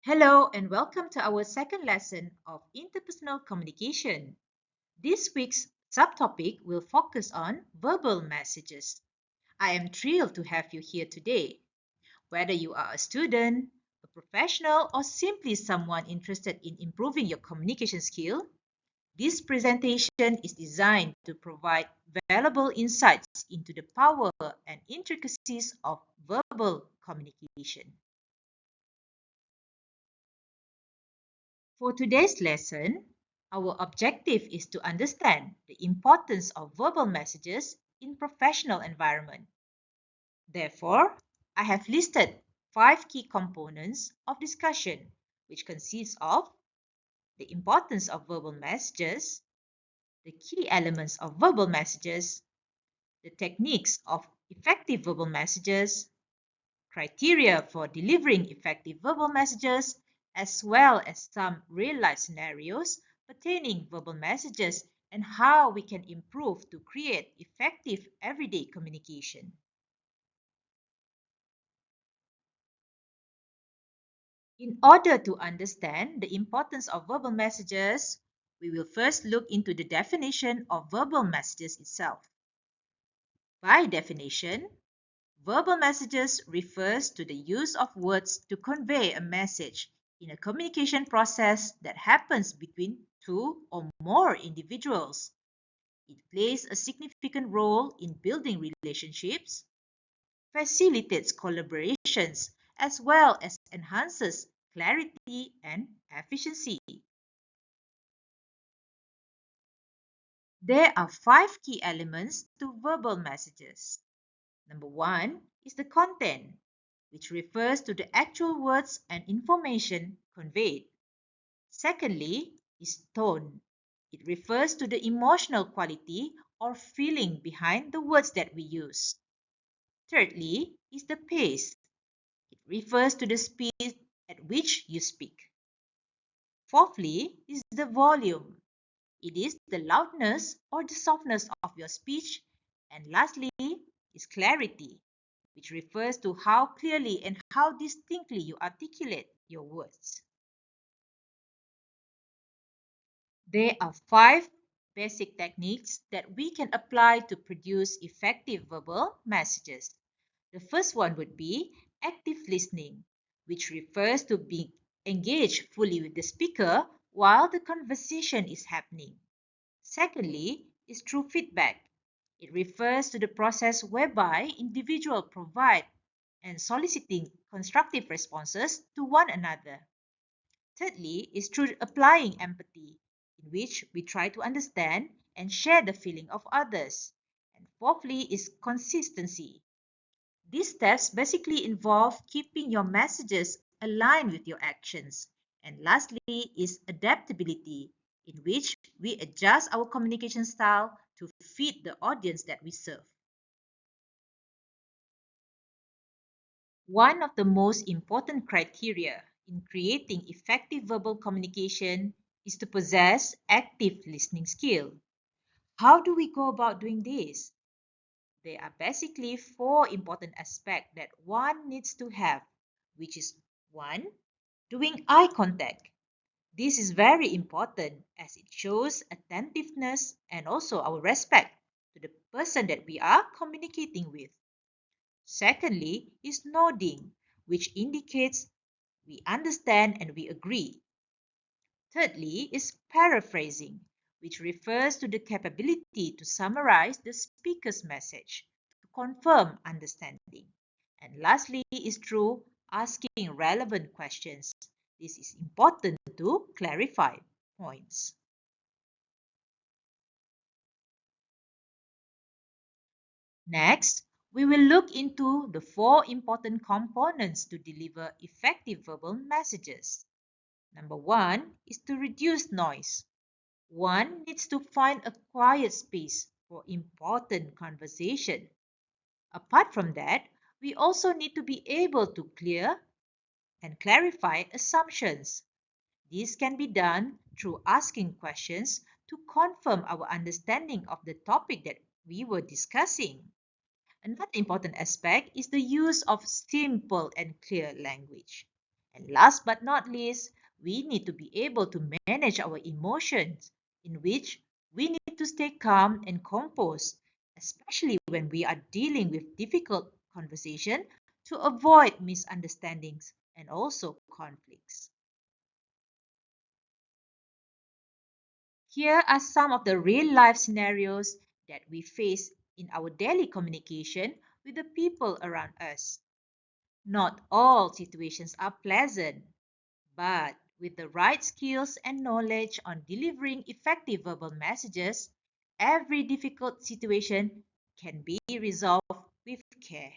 Hello and welcome to our second lesson of interpersonal communication. This week's subtopic will focus on verbal messages. I am thrilled to have you here today. Whether you are a student, a professional, or simply someone interested in improving your communication skill, this presentation is designed to provide valuable insights into the power and intricacies of verbal communication. For today's lesson, our objective is to understand the importance of verbal messages in professional environment. Therefore, I have listed 5 key components of discussion, which consists of the importance of verbal messages, the key elements of verbal messages, the techniques of effective verbal messages, criteria for delivering effective verbal messages, as well as some real-life scenarios pertaining verbal messages and how we can improve to create effective everyday communication. In order to understand the importance of verbal messages, we will first look into the definition of verbal messages itself. By definition, verbal messages refers to the use of words to convey a message in a communication process that happens between two or more individuals. It plays a significant role in building relationships, facilitates collaborations, as well as enhances clarity and efficiency. There are 5 key elements to verbal messages. Number 1 is the content, which refers to the actual words and information conveyed. Secondly is tone. It refers to the emotional quality or feeling behind the words that we use. Thirdly is the pace. It refers to the speed at which you speak. Fourthly is the volume. It is the loudness or the softness of your speech. And lastly is clarity, which refers to how clearly and how distinctly you articulate your words. There are 5 basic techniques that we can apply to produce effective verbal messages. The first one would be active listening, which refers to being engaged fully with the speaker while the conversation is happening. Secondly is through feedback. It refers to the process whereby individuals provide and soliciting constructive responses to one another. Thirdly is through applying empathy, in which we try to understand and share the feeling of others. And fourthly is consistency. These steps basically involve keeping your messages aligned with your actions. And lastly is adaptability, in which we adjust our communication style to fit the audience that we serve. One of the most important criteria in creating effective verbal communication is to possess active listening skill. How do we go about doing this? There are basically 4 important aspects that one needs to have, which is 1. Doing eye contact. This is very important as it shows attentiveness and also our respect to the person that we are communicating with. Secondly is nodding, which indicates we understand and we agree. Thirdly is paraphrasing, which refers to the capability to summarize the speaker's message to confirm understanding. And lastly is through asking relevant questions. This is important to clarify points. Next, we will look into the 4 important components to deliver effective verbal messages. Number 1 is to reduce noise. One needs to find a quiet space for important conversation. Apart from that, we also need to be able to clear and clarify assumptions. This can be done through asking questions to confirm our understanding of the topic that we were discussing. Another important aspect is the use of simple and clear language. And last but not least, we need to be able to manage our emotions, in which we need to stay calm and composed, especially when we are dealing with difficult conversation to avoid misunderstandings and also conflicts. Here are some of the real life scenarios that we face in our daily communication with the people around us. Not all situations are pleasant, but with the right skills and knowledge on delivering effective verbal messages, every difficult situation can be resolved with care.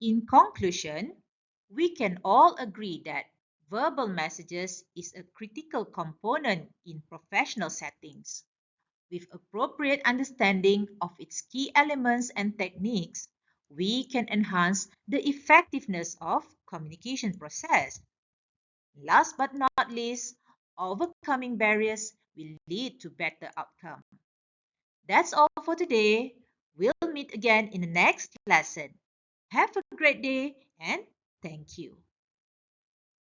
In conclusion, we can all agree that verbal messages is a critical component in professional settings. With appropriate understanding of its key elements and techniques, we can enhance the effectiveness of communication process. Last but not least, overcoming barriers will lead to better outcome. That's all for today. We'll meet again in the next lesson. Have a great day and thank you.